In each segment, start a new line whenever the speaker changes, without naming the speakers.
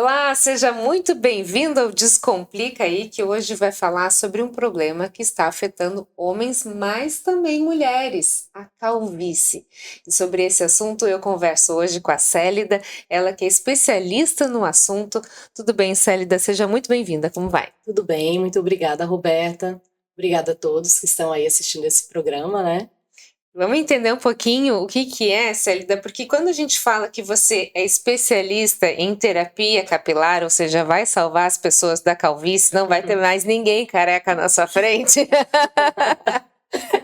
Olá, seja muito bem-vindo ao Descomplica aí, que hoje vai falar sobre um problema que está afetando homens, mas também mulheres, a calvície. E sobre esse assunto eu converso hoje com a Célida, ela que é especialista no assunto. Tudo bem, Célida? Seja muito bem-vinda, como vai?
Tudo bem, muito obrigada, Roberta. Obrigada a todos que estão aí assistindo esse programa, né?
Vamos entender um pouquinho o que é, Célida, porque quando a gente fala que você é especialista em terapia capilar, ou seja, vai salvar as pessoas da calvície, não vai ter mais ninguém careca na sua frente.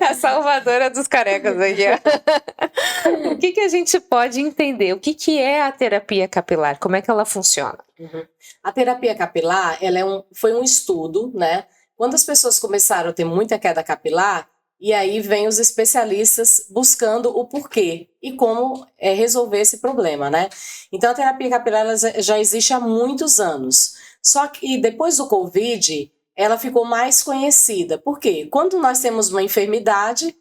A salvadora dos carecas aqui, ó. O que a gente pode entender? O que é a terapia capilar? Como é que ela funciona?
A terapia capilar, foi um estudo, né? Quando as pessoas começaram a ter muita queda capilar, e aí vem os especialistas buscando o porquê e como resolver esse problema, né? Então a terapia capilar ela já existe há muitos anos. Só que depois do Covid, ela ficou mais conhecida. Por quê? Quando nós temos uma enfermidade,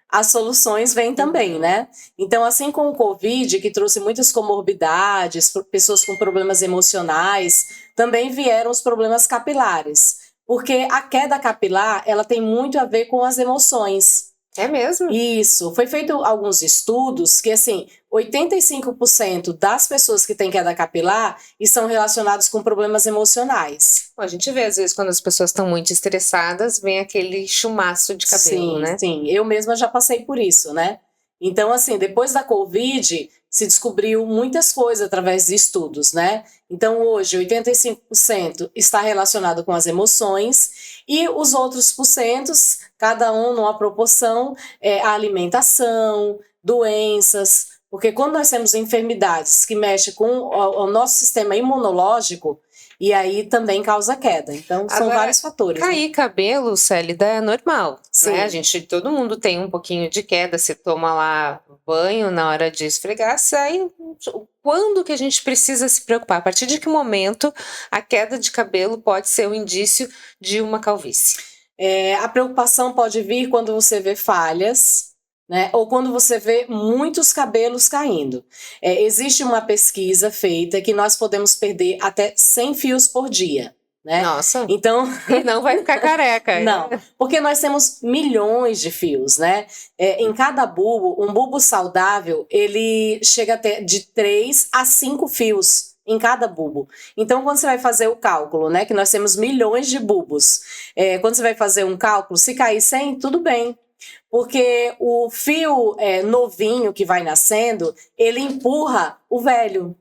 as soluções vêm também, né? Então, assim como o Covid, que trouxe muitas comorbidades, pessoas com problemas emocionais, também vieram os problemas capilares. Porque a queda capilar, ela tem muito a ver com as emoções.
É mesmo?
Isso. Foi feito alguns estudos que, assim, 85% das pessoas que têm queda capilar estão relacionadas com problemas emocionais.
A gente vê, às vezes, quando as pessoas estão muito estressadas, vem aquele chumaço de cabelo,
Sim,
né?
sim. Eu mesma já passei por isso, né? Então, assim, depois da Covid, se descobriu muitas coisas através de estudos, né? Então, hoje, 85% está relacionado com as emoções e os outros porcentos, cada um numa proporção, a alimentação, doenças, porque quando nós temos enfermidades que mexem com o nosso sistema imunológico, e aí também causa queda. Então, são
Agora,
vários fatores, né?
cair cabelo, Célida, é normal,
Sim.
né? Todo mundo tem um pouquinho de queda, você toma lá banho na hora de esfregar, sai. Quando que a gente precisa se preocupar? A partir de que momento a queda de cabelo pode ser um indício de uma calvície?
A preocupação pode vir quando você vê falhas, né? Ou quando você vê muitos cabelos caindo. Existe uma pesquisa feita que nós podemos perder até 100 fios por dia. Né?
Nossa,
então
e não vai ficar careca.
Não, porque nós temos milhões de fios, né? Em cada bulbo, um bulbo saudável, ele chega a ter de 3 a 5 fios em cada bulbo. Então, quando você vai fazer o cálculo, né, que nós temos milhões de bulbos, quando você vai fazer um cálculo, se cair 100, tudo bem. Porque o fio novinho que vai nascendo, ele empurra o velho.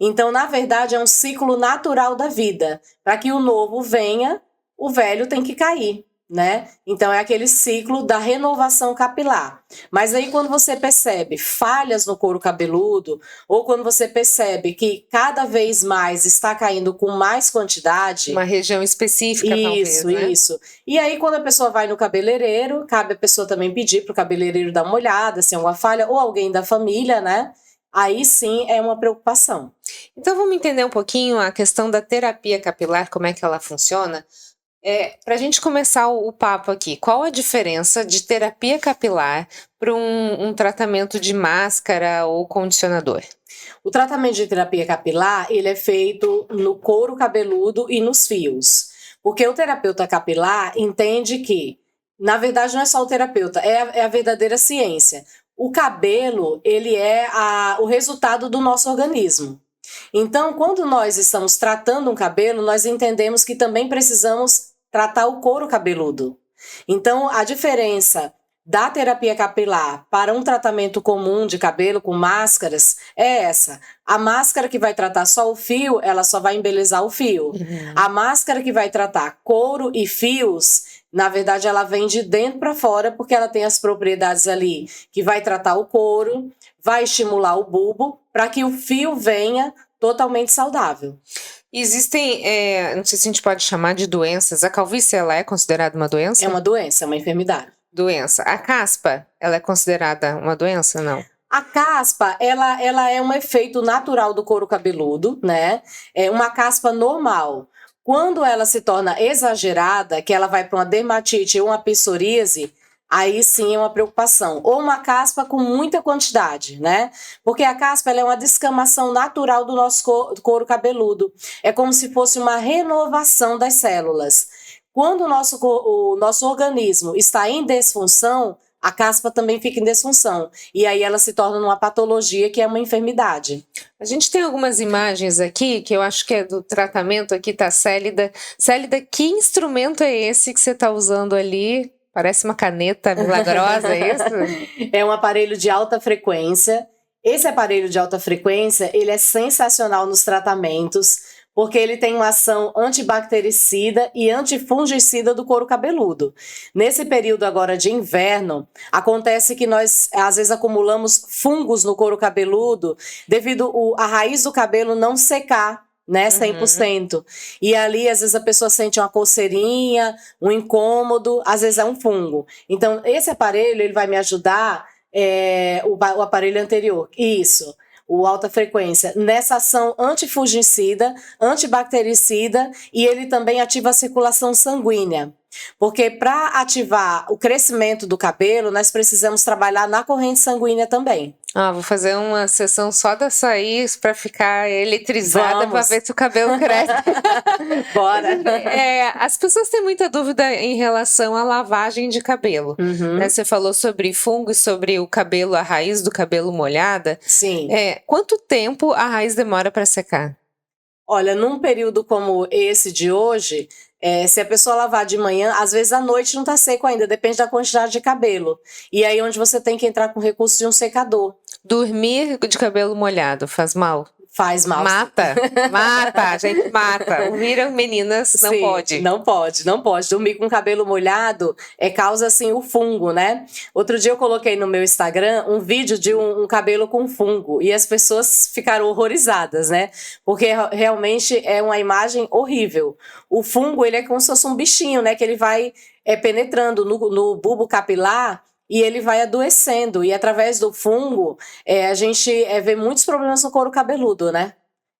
Então, na verdade, é um ciclo natural da vida. Para que o novo venha, o velho tem que cair, né? Então, é aquele ciclo da renovação capilar. Mas aí, quando você percebe falhas no couro cabeludo, ou quando você percebe que cada vez mais está caindo com mais quantidade...
Uma região específica, talvez, né?
Isso. E aí, quando a pessoa vai no cabeleireiro, cabe a pessoa também pedir para o cabeleireiro dar uma olhada, se é uma falha, ou alguém da família, né? Aí sim é uma preocupação.
Então vamos entender um pouquinho a questão da terapia capilar, como é que ela funciona? Para a gente começar o papo aqui, qual a diferença de terapia capilar para um tratamento de máscara ou condicionador?
O tratamento de terapia capilar, ele é feito no couro cabeludo e nos fios. Porque o terapeuta capilar entende que, na verdade, não é só o terapeuta, é a verdadeira ciência. O cabelo, ele é o resultado do nosso organismo. Então, quando nós estamos tratando um cabelo, nós entendemos que também precisamos tratar o couro cabeludo. Então, a diferença da terapia capilar para um tratamento comum de cabelo com máscaras é essa. A máscara que vai tratar só o fio, ela só vai embelezar o fio. A máscara que vai tratar couro e fios, na verdade, ela vem de dentro para fora, porque ela tem as propriedades ali que vai tratar o couro, vai estimular o bulbo, para que o fio venha totalmente saudável.
Existem, não sei se a gente pode chamar de doenças, a calvície ela é considerada uma doença?
É uma doença, é uma enfermidade.
Doença. A caspa, ela é considerada uma doença, não?
A caspa, ela é um efeito natural do couro cabeludo, né? É uma caspa normal. Quando ela se torna exagerada, que ela vai para uma dermatite ou uma psoríase, aí sim é uma preocupação. Ou uma caspa com muita quantidade, né? Porque a caspa ela é uma descamação natural do nosso couro cabeludo. É como se fosse uma renovação das células. Quando o nosso organismo está em desfunção, a caspa também fica em desfunção. E aí ela se torna uma patologia que é uma enfermidade.
A gente tem algumas imagens aqui, que eu acho que é do tratamento, aqui tá Célida. Célida, que instrumento é esse que você está usando ali? Parece uma caneta milagrosa, é isso?
É um aparelho de alta frequência. Esse aparelho de alta frequência, ele é sensacional nos tratamentos, porque ele tem uma ação antibactericida e antifungicida do couro cabeludo. Nesse período agora de inverno, acontece que nós, às vezes, acumulamos fungos no couro cabeludo devido a raiz do cabelo não secar, né, 100%. E ali, às vezes, a pessoa sente uma coceirinha, um incômodo, às vezes é um fungo. Então, esse aparelho, ele vai me ajudar, o aparelho anterior, isso, o alta frequência, nessa ação antifungicida, antibactericida, e ele também ativa a circulação sanguínea. Porque para ativar o crescimento do cabelo, nós precisamos trabalhar na corrente sanguínea também.
Vou fazer uma sessão só dessa aí para ficar eletrizada para ver se o cabelo cresce.
Bora!
As pessoas têm muita dúvida em relação à lavagem de cabelo. Né? Você falou sobre fungo e sobre o cabelo, a raiz do cabelo molhada.
Sim.
Quanto tempo a raiz demora para secar?
Olha, num período como esse de hoje, se a pessoa lavar de manhã, às vezes à noite não está seco ainda, depende da quantidade de cabelo. E aí onde você tem que entrar com o recurso de um secador.
Dormir de cabelo molhado faz mal?
Faz mal.
Mata, a gente mata. Ouviram, meninas? Não
Sim,
pode.
Não pode. Dormir com cabelo molhado causa, assim, o fungo, né? Outro dia eu coloquei no meu Instagram um vídeo de um cabelo com fungo e as pessoas ficaram horrorizadas, né? Porque realmente é uma imagem horrível. O fungo, ele é como se fosse um bichinho, né? Que ele vai penetrando no bulbo capilar e ele vai adoecendo. E através do fungo, a gente vê muitos problemas no couro cabeludo, né?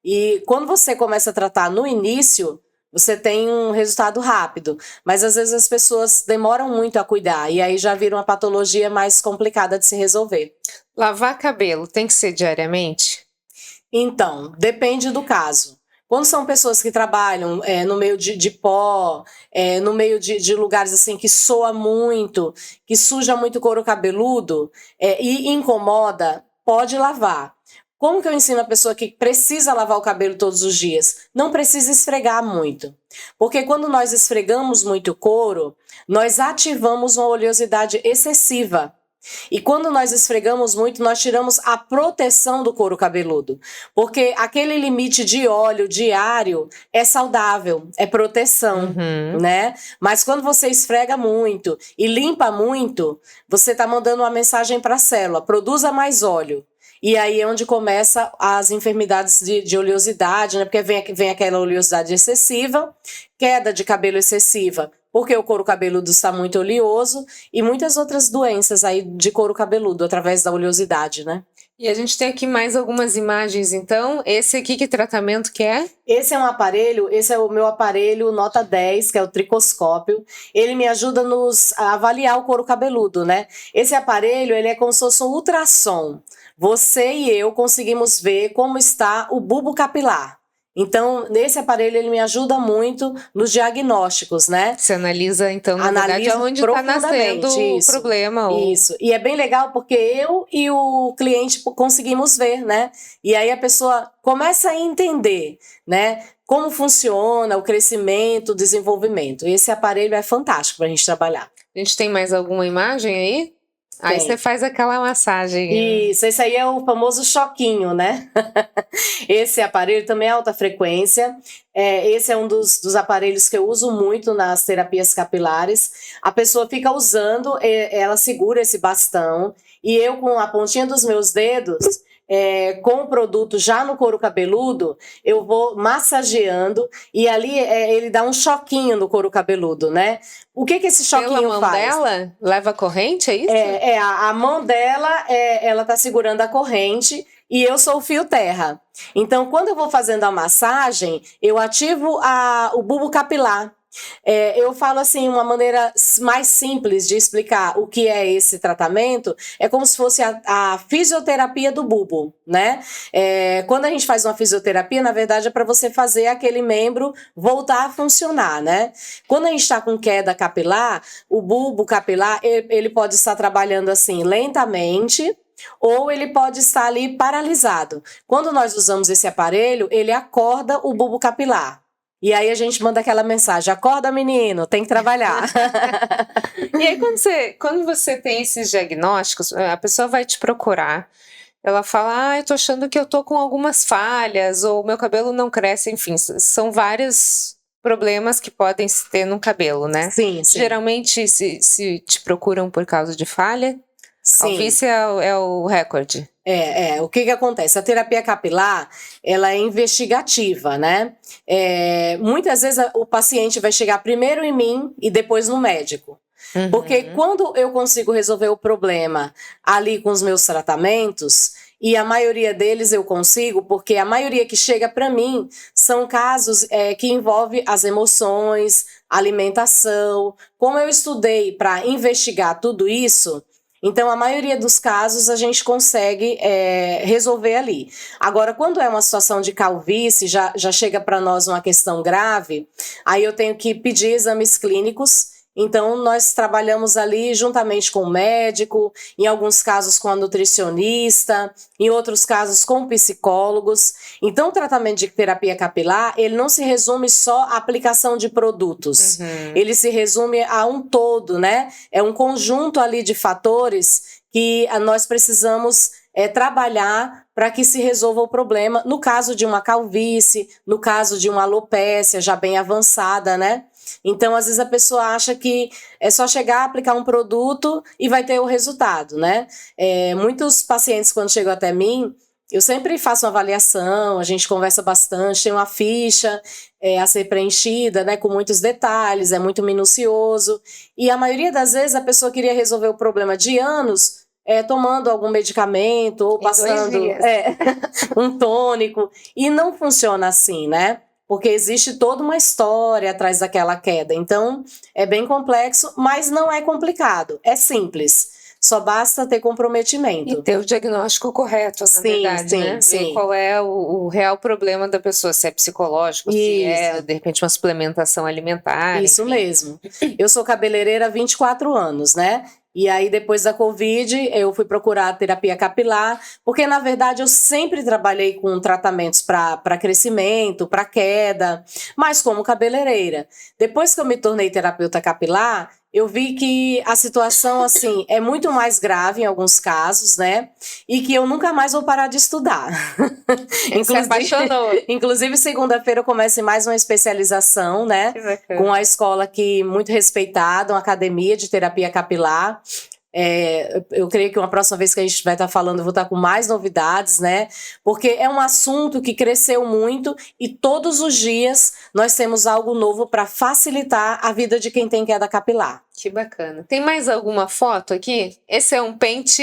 E quando você começa a tratar no início, você tem um resultado rápido. Mas às vezes as pessoas demoram muito a cuidar. E aí já vira uma patologia mais complicada de se resolver.
Lavar cabelo tem que ser diariamente?
Então, depende do caso. Quando são pessoas que trabalham no meio de pó, no meio de lugares assim que soa muito, que suja muito o couro cabeludo e incomoda, pode lavar. Como que eu ensino a pessoa que precisa lavar o cabelo todos os dias? Não precisa esfregar muito. Porque quando nós esfregamos muito o couro, nós ativamos uma oleosidade excessiva. E quando nós esfregamos muito, nós tiramos a proteção do couro cabeludo. Porque aquele limite de óleo diário é saudável, é proteção, né? Mas quando você esfrega muito e limpa muito, você está mandando uma mensagem para a célula: produza mais óleo. E aí é onde começa as enfermidades de oleosidade, né? Porque vem aquela oleosidade excessiva, queda de cabelo excessiva, porque o couro cabeludo está muito oleoso, e muitas outras doenças aí de couro cabeludo, através da oleosidade, né?
E a gente tem aqui mais algumas imagens, então. Esse aqui, que tratamento que é?
Esse é o meu aparelho nota 10, que é o tricoscópio. Ele me ajuda a avaliar o couro cabeludo, né? Esse aparelho, ele é como se fosse um ultrassom. Você e eu conseguimos ver como está o bulbo capilar. Então, nesse aparelho, ele me ajuda muito nos diagnósticos, né?
Você analisa, então, na verdade, onde está nascendo o problema.
Isso. E é bem legal porque eu e o cliente conseguimos ver, né? E aí a pessoa começa a entender, né? Como funciona o crescimento, o desenvolvimento. E esse aparelho é fantástico para a gente trabalhar.
A gente tem mais alguma imagem aí? Aí você faz aquela massagem.
Isso, esse aí é o famoso choquinho, né? Esse aparelho também é alta frequência. Esse é um dos aparelhos que eu uso muito nas terapias capilares. A pessoa fica usando, ela segura esse bastão e eu, com a pontinha dos meus dedos, com o produto já no couro cabeludo, eu vou massageando e ali ele dá um choquinho no couro cabeludo, né? O que esse choquinho
faz? Pela mão
faz?
dela? Leva a corrente, é isso?
A mão dela, ela tá segurando a corrente e eu sou o fio terra. Então, quando eu vou fazendo a massagem, eu ativo o bulbo capilar. Eu falo assim, uma maneira mais simples de explicar o que é esse tratamento, é como se fosse a fisioterapia do bulbo, né? Quando a gente faz uma fisioterapia, na verdade é para você fazer aquele membro voltar a funcionar, né? Quando a gente está com queda capilar, o bulbo capilar, ele pode estar trabalhando assim lentamente, ou ele pode estar ali paralisado. Quando nós usamos esse aparelho, ele acorda o bulbo capilar. E aí a gente manda aquela mensagem: acorda, menino, tem que trabalhar.
E aí quando você tem esses diagnósticos, a pessoa vai te procurar, ela fala, eu tô achando que eu tô com algumas falhas, ou meu cabelo não cresce, enfim, são vários problemas que podem se ter no cabelo, né?
Sim, sim.
Geralmente se te procuram por causa de falha, calvície é o recorde.
O que acontece? A terapia capilar, ela é investigativa, né? Muitas vezes o paciente vai chegar primeiro em mim e depois no médico.
Uhum.
Porque quando eu consigo resolver o problema ali com os meus tratamentos, e a maioria deles eu consigo, porque a maioria que chega para mim são casos que envolvem as emoções, alimentação. Como eu estudei para investigar tudo isso, então, a maioria dos casos a gente consegue resolver ali. Agora, quando é uma situação de calvície, já chega para nós uma questão grave, aí eu tenho que pedir exames clínicos. Então, nós trabalhamos ali juntamente com o médico, em alguns casos com a nutricionista, em outros casos com psicólogos. Então, o tratamento de terapia capilar, ele não se resume só à aplicação de produtos.
Uhum.
Ele se resume a um todo, né? É um conjunto ali de fatores que nós precisamos trabalhar para que se resolva o problema. No caso de uma calvície, no caso de uma alopécia já bem avançada, né? Então, às vezes a pessoa acha que é só chegar, aplicar um produto e vai ter o resultado, né? Muitos pacientes, quando chegam até mim, eu sempre faço uma avaliação, a gente conversa bastante, tem uma ficha a ser preenchida, né, com muitos detalhes, é muito minucioso. E a maioria das vezes a pessoa queria resolver o problema de anos tomando algum medicamento ou passando um tônico. E não funciona assim, né? Porque existe toda uma história atrás daquela queda. Então, é bem complexo, mas não é complicado. É simples. Só basta ter comprometimento.
E ter o diagnóstico correto, na verdade, né?
Sim.
Ver qual é o real problema da pessoa, se é psicológico, se é, de repente, uma suplementação alimentar.
Isso mesmo. Eu sou cabeleireira há 24 anos, né? E aí, depois da Covid, eu fui procurar a terapia capilar, porque, na verdade, eu sempre trabalhei com tratamentos para crescimento, para queda, mas como cabeleireira. Depois que eu me tornei terapeuta capilar, eu vi que a situação, assim, é muito mais grave em alguns casos, né? E que eu nunca mais vou parar de estudar.
Se apaixonou.
Inclusive, segunda-feira eu começo em mais uma especialização, né?
Que bacana.
Com a escola aqui muito respeitada, uma academia de terapia capilar. Eu creio que uma próxima vez que a gente vai estar falando, eu vou estar com mais novidades, né? Porque é um assunto que cresceu muito e todos os dias nós temos algo novo para facilitar a vida de quem tem queda capilar.
Que bacana. Tem mais alguma foto aqui? Esse é um pente?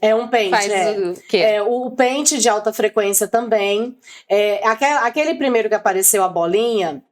É um pente,
faz o quê?
O pente de alta frequência também. Aquele primeiro que apareceu a bolinha,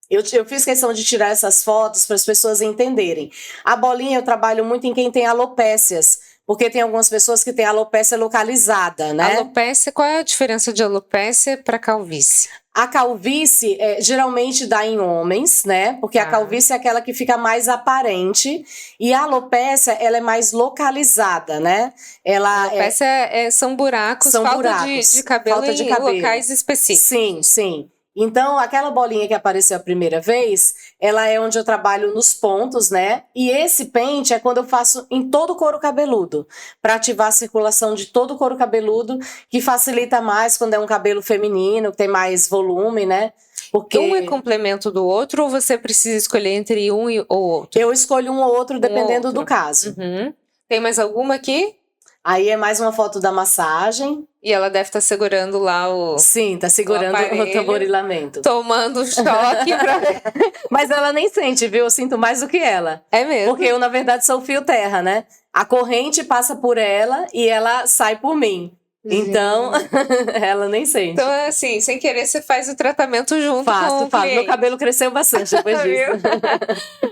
eu fiz questão de tirar essas fotos para as pessoas entenderem. A bolinha eu trabalho muito em quem tem alopécias, porque tem algumas pessoas que têm alopécia localizada, né?
Alopécia, qual é a diferença de alopécia para calvície?
A calvície geralmente dá em homens, né? Porque a calvície é aquela que fica mais aparente e a alopécia, ela é mais localizada, né?
A alopécia são buracos, de cabelo em locais específicos.
Sim. Então, aquela bolinha que apareceu a primeira vez, ela é onde eu trabalho nos pontos, né? E esse pente é quando eu faço em todo o couro cabeludo, para ativar a circulação de todo o couro cabeludo, que facilita mais quando é um cabelo feminino, que tem mais volume, né? Porque
um é complemento do outro ou você precisa escolher entre um ou outro?
Eu escolho um ou outro dependendo do caso.
Uhum. Tem mais alguma aqui?
Aí é mais uma foto da massagem.
E ela deve estar segurando lá o...
Sim, tá segurando o tamborilamento.
Tomando choque pra...
Mas ela nem sente, viu? Eu sinto mais do que ela.
É mesmo?
Porque eu, na verdade, sou fio terra, né? A corrente passa por ela e ela sai por mim. Então, ela nem sente.
Então, assim, sem querer, você faz o tratamento junto com o
Faço. Meu
cliente.
cabelo cresceu bastante depois disso.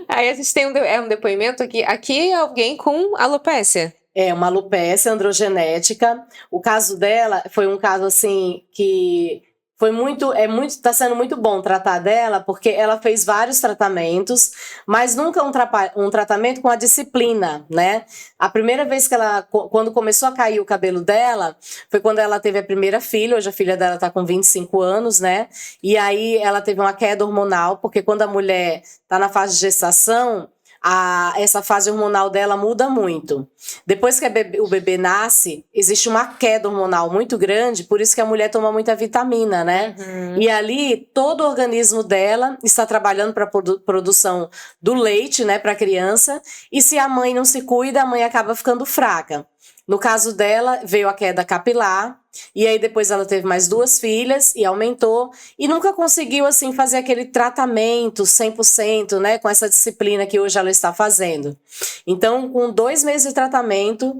Aí a gente tem um depoimento aqui. Aqui é alguém com alopécia.
É uma alopécia androgenética. O caso dela foi um caso assim que tá sendo muito bom tratar dela, porque ela fez vários tratamentos, mas nunca um tratamento com a disciplina, né? A primeira vez que quando começou a cair o cabelo dela, foi quando ela teve a primeira filha. Hoje a filha dela tá com 25 anos, né? E aí ela teve uma queda hormonal, porque quando a mulher tá na fase de gestação, essa fase hormonal dela muda muito. Depois que o bebê nasce, existe uma queda hormonal muito grande, por isso que a mulher toma muita vitamina, né? E ali, todo o organismo dela está trabalhando para a produção do leite, né, para a criança, e se a mãe não se cuida, a mãe acaba ficando fraca. No caso dela, veio a queda capilar, e aí depois ela teve mais 2 filhas e aumentou, e nunca conseguiu assim fazer aquele tratamento 100%, né, com essa disciplina que hoje ela está fazendo. Então, com 2 meses de tratamento,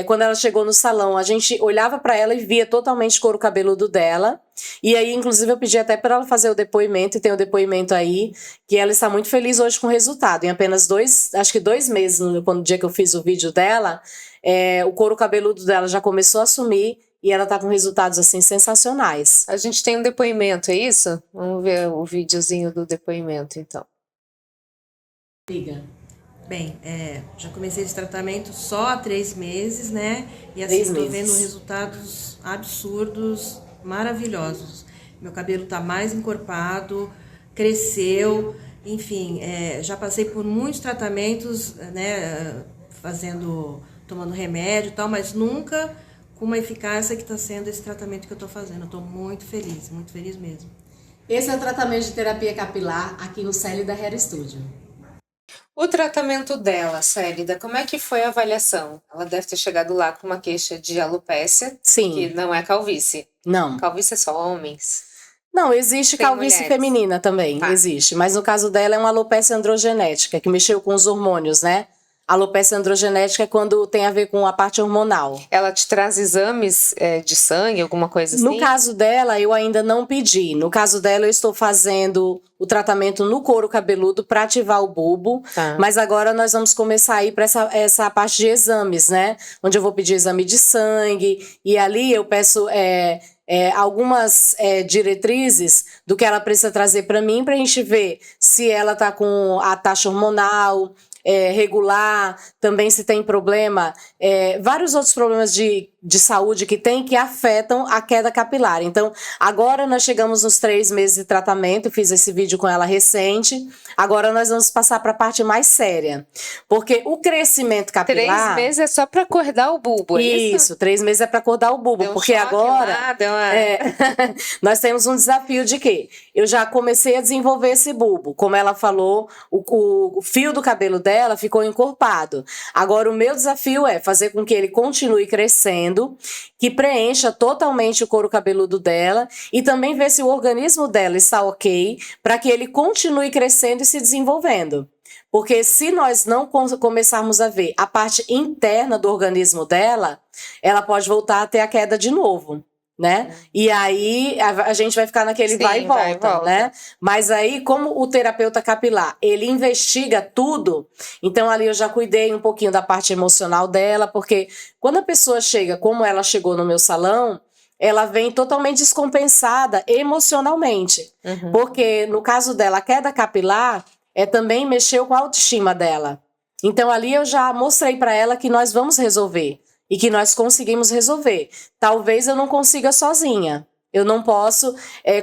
quando ela chegou no salão, a gente olhava para ela e via totalmente o couro cabeludo dela. E aí, inclusive, eu pedi até para ela fazer o depoimento, e tem o depoimento aí, que ela está muito feliz hoje com o resultado. Em apenas 2 meses, no dia que eu fiz o vídeo dela, o couro cabeludo dela já começou a sumir e ela tá com resultados assim sensacionais.
A gente tem um depoimento, é isso? Vamos ver o videozinho do depoimento, então.
Liga.
Bem, já comecei esse tratamento só há 3 meses, né? E assim, estou vendo resultados absurdos, maravilhosos. Meu cabelo tá mais encorpado, cresceu, enfim, já passei por muitos tratamentos, né? Tomando remédio e tal, mas nunca com uma eficácia que está sendo esse tratamento que eu estou fazendo. Eu estou muito feliz mesmo.
Esse é o tratamento de terapia capilar aqui no Célida Hair Studio.
O tratamento dela, Célida, como é que foi a avaliação? Ela deve ter chegado lá com uma queixa de alopécia,
Sim.
Que não é calvície.
Não.
Calvície é só homens.
Não, existe calvície feminina também, existe. Mas no caso dela é uma alopécia androgenética, que mexeu com os hormônios, né? Alopecia androgenética é quando tem a ver com a parte hormonal.
Ela te traz exames de sangue, alguma coisa assim?
No caso dela, eu ainda não pedi. No caso dela, eu estou fazendo o tratamento no couro cabeludo para ativar o bulbo. Tá. Mas agora nós vamos começar a ir para essa parte de exames, né? Onde eu vou pedir exame de sangue. E ali eu peço algumas diretrizes do que ela precisa trazer para mim, para a gente ver se ela está com a taxa hormonal regular, também se tem problema, vários outros problemas de saúde que afetam a queda capilar. Então, agora nós chegamos nos 3 meses de tratamento, fiz esse vídeo com ela recente, agora nós vamos passar para a parte mais séria, porque o crescimento capilar...
3 meses é só para acordar o bulbo, é isso?
Isso, 3 meses é para acordar o bulbo, porque agora nós temos um desafio de quê? Eu já comecei a desenvolver esse bulbo, como ela falou, o fio do cabelo dela ficou encorpado. Agora o meu desafio é fazer com que ele continue crescendo, que preencha totalmente o couro cabeludo dela e também ver se o organismo dela está ok para que ele continue crescendo e se desenvolvendo. Porque se nós não começarmos a ver a parte interna do organismo dela, ela pode voltar a ter a queda de novo, né? E aí a gente vai ficar naquele vai e volta, né? Mas aí, como o terapeuta capilar, ele investiga tudo, então ali eu já cuidei um pouquinho da parte emocional dela, porque quando a pessoa chega, como ela chegou no meu salão, ela vem totalmente descompensada emocionalmente. Porque no caso dela, a queda capilar também mexeu com a autoestima dela. Então ali eu já mostrei para ela que nós vamos resolver. E que nós conseguimos resolver. Talvez eu não consiga sozinha. Eu não posso...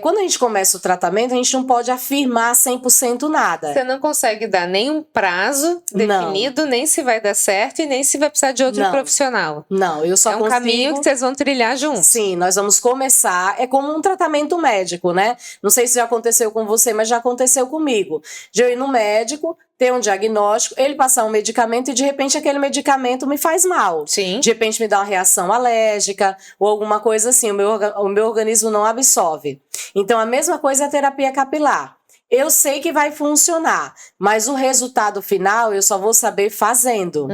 quando a gente começa o tratamento, a gente não pode afirmar 100% nada.
Você não consegue dar nenhum prazo definido, nem se vai dar certo e nem se vai precisar de outro profissional.
Não, eu só consigo...
É um caminho que vocês vão trilhar juntos.
Sim, nós vamos começar... É como um tratamento médico, né? Não sei se já aconteceu com você, mas já aconteceu comigo. De eu ir no médico... ter um diagnóstico, ele passar um medicamento e de repente aquele medicamento me faz mal.
Sim.
De repente me dá uma reação alérgica ou alguma coisa assim, o meu organismo não absorve. Então a mesma coisa é a terapia capilar. eu sei que vai funcionar, mas o resultado final eu só vou saber fazendo.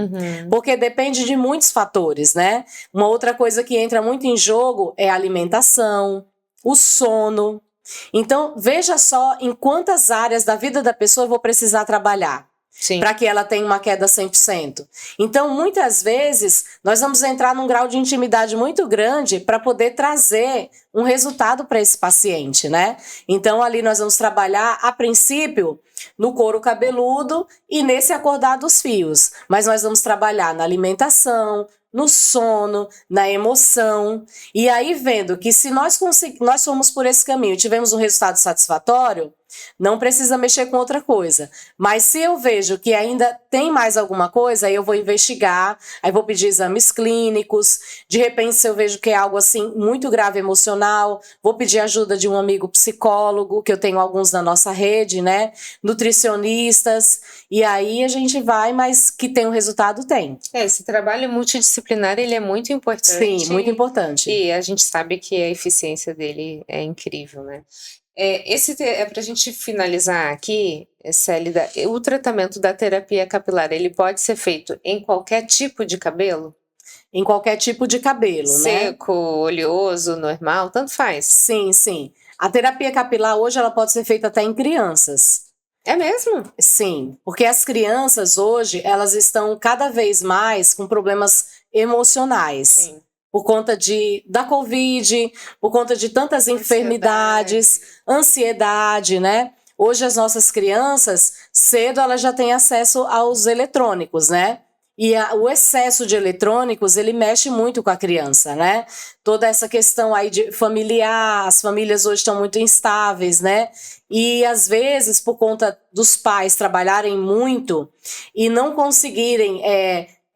Porque depende de muitos fatores, né? Uma outra coisa que entra muito em jogo é a alimentação, o sono. Então, veja só em quantas áreas da vida da pessoa eu vou precisar trabalhar para que ela tenha uma queda 100%. Então, muitas vezes, nós vamos entrar num grau de intimidade muito grande para poder trazer um resultado para esse paciente, né? Então, ali nós vamos trabalhar, a princípio, no couro cabeludo e nesse acordar dos fios. Mas nós vamos trabalhar na alimentação, no sono, na emoção. E aí, vendo que se nós formos por esse caminho e tivemos um resultado satisfatório, não precisa mexer com outra coisa. Mas se eu vejo que ainda tem mais alguma coisa, aí eu vou investigar, aí vou pedir exames clínicos. De repente, se eu vejo que é algo assim muito grave emocional, vou pedir ajuda de um amigo psicólogo, que eu tenho alguns na nossa rede, né? Nutricionistas. E aí a gente vai, mas que tem um resultado, tem.
Esse trabalho multidisciplinar, ele é muito importante.
Sim, muito importante.
E a gente sabe que a eficiência dele é incrível, né? Para a gente finalizar aqui, Célida, o tratamento da terapia capilar, ele pode ser feito em qualquer tipo de cabelo?
Em qualquer tipo de cabelo, né?
Seco, oleoso, normal, tanto faz.
Sim, sim. A terapia capilar hoje ela pode ser feita até em crianças.
É mesmo?
Sim, porque as crianças hoje, elas estão cada vez mais com problemas emocionais. Sim. Por conta da Covid, por conta de tantas enfermidades, ansiedade, né? Hoje as nossas crianças, cedo elas já têm acesso aos eletrônicos, né? E o excesso de eletrônicos, ele mexe muito com a criança, né? Toda essa questão aí de familiar, as famílias hoje estão muito instáveis, né? E às vezes, por conta dos pais trabalharem muito e não conseguirem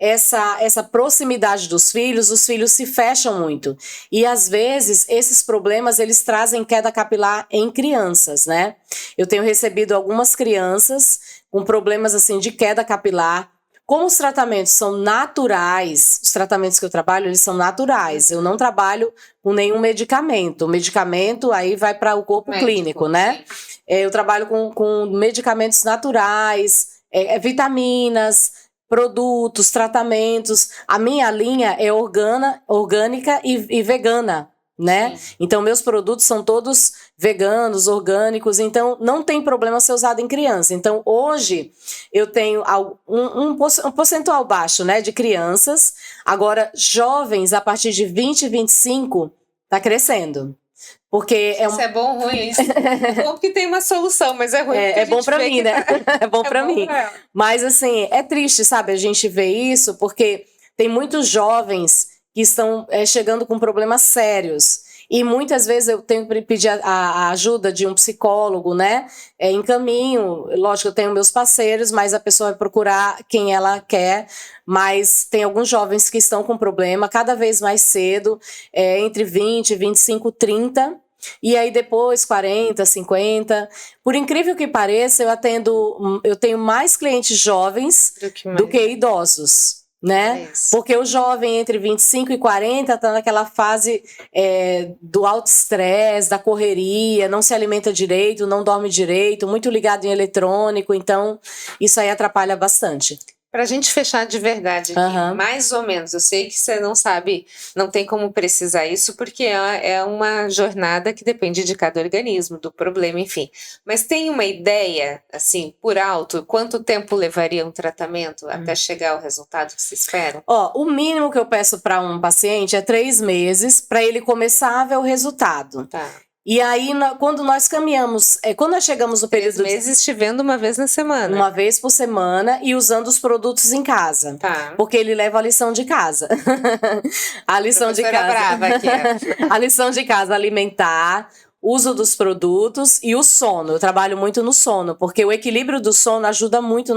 essa proximidade dos filhos, os filhos se fecham muito. E às vezes esses problemas eles trazem queda capilar em crianças, né? Eu tenho recebido algumas crianças com problemas assim de queda capilar. Como os tratamentos são naturais, os tratamentos que eu trabalho, eles são naturais. Eu não trabalho com nenhum medicamento. O medicamento aí vai para o corpo clínico, né? Eu trabalho com medicamentos naturais, vitaminas, produtos, tratamentos. A minha linha é orgânica e vegana, né? Sim. Então, meus produtos são todos veganos, orgânicos, então não tem problema ser usado em criança. Então, hoje, eu tenho um percentual baixo, né, de crianças. Agora, jovens, a partir de 20, 25, tá crescendo. Porque
isso é bom ou ruim? Isso é bom porque tem uma solução, mas é ruim.
É bom pra mim, né? É bom pra mim. Mas, assim, é triste, sabe, a gente ver isso, porque tem muitos jovens que estão chegando com problemas sérios. E muitas vezes eu tenho que pedir a ajuda de um psicólogo, né? Encaminho, lógico, eu tenho meus parceiros, mas a pessoa vai procurar quem ela quer. Mas tem alguns jovens que estão com problema cada vez mais cedo, entre 20, 25, 30. E aí depois 40, 50. Por incrível que pareça, eu tenho mais clientes jovens do que idosos. Né? Porque o jovem entre 25 e 40 está naquela fase do alto estresse, da correria, não se alimenta direito, não dorme direito, muito ligado em eletrônico, então isso aí atrapalha bastante.
Pra gente fechar de verdade aqui, mais ou menos, eu sei que você não sabe, não tem como precisar isso, porque é uma jornada que depende de cada organismo, do problema, enfim. Mas tem uma ideia, assim, por alto, quanto tempo levaria um tratamento até chegar ao resultado que se espera?
O mínimo que eu peço para um paciente é 3 meses para ele começar a ver o resultado.
Tá.
E aí, quando nós caminhamos, quando nós chegamos no período...
3 meses te vendo uma vez na semana.
Uma vez por semana e usando os produtos em casa.
Tá.
Porque ele leva a lição de casa. A lição de casa.
Brava aqui.
A lição de casa, alimentar, uso dos produtos e o sono. Eu trabalho muito no sono, porque o equilíbrio do sono ajuda muito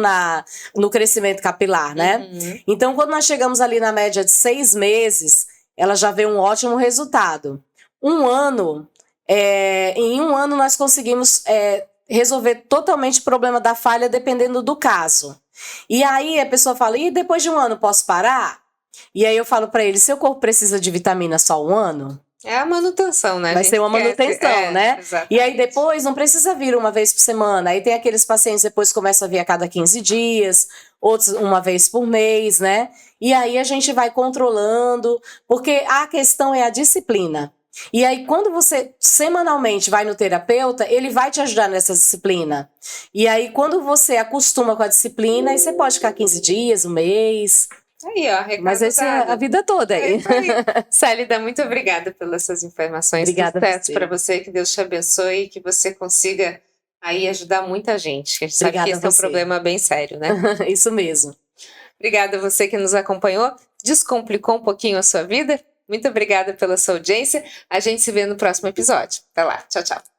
no crescimento capilar, né? Então, quando nós chegamos ali na média de 6 meses, ela já vê um ótimo resultado. Em um ano nós conseguimos resolver totalmente o problema da falha dependendo do caso. E aí a pessoa fala, e depois de um ano posso parar? E aí eu falo para ele, seu corpo precisa de vitamina só 1 ano?
É a manutenção, né?
Vai ser uma manutenção, né?
Exatamente.
E aí depois não precisa vir uma vez por semana. Aí tem aqueles pacientes depois começam a vir a cada 15 dias, outros uma vez por mês, né? E aí a gente vai controlando, porque a questão é a disciplina. E aí quando você semanalmente vai no terapeuta, ele vai te ajudar nessa disciplina. E aí quando você acostuma com a disciplina, aí você pode ficar 15 dias, um mês.
Aí, ó, recado
Mas essa é a vida toda aí.
Célida, muito obrigada pelas suas informações.
Obrigada
para você, que Deus te abençoe e que você consiga aí ajudar muita gente. Que a gente sabe que esse é um problema bem sério, né?
Isso mesmo.
Obrigada a você que nos acompanhou. Descomplicou um pouquinho a sua vida? Muito obrigada pela sua audiência. A gente se vê no próximo episódio. Até lá. Tchau, tchau.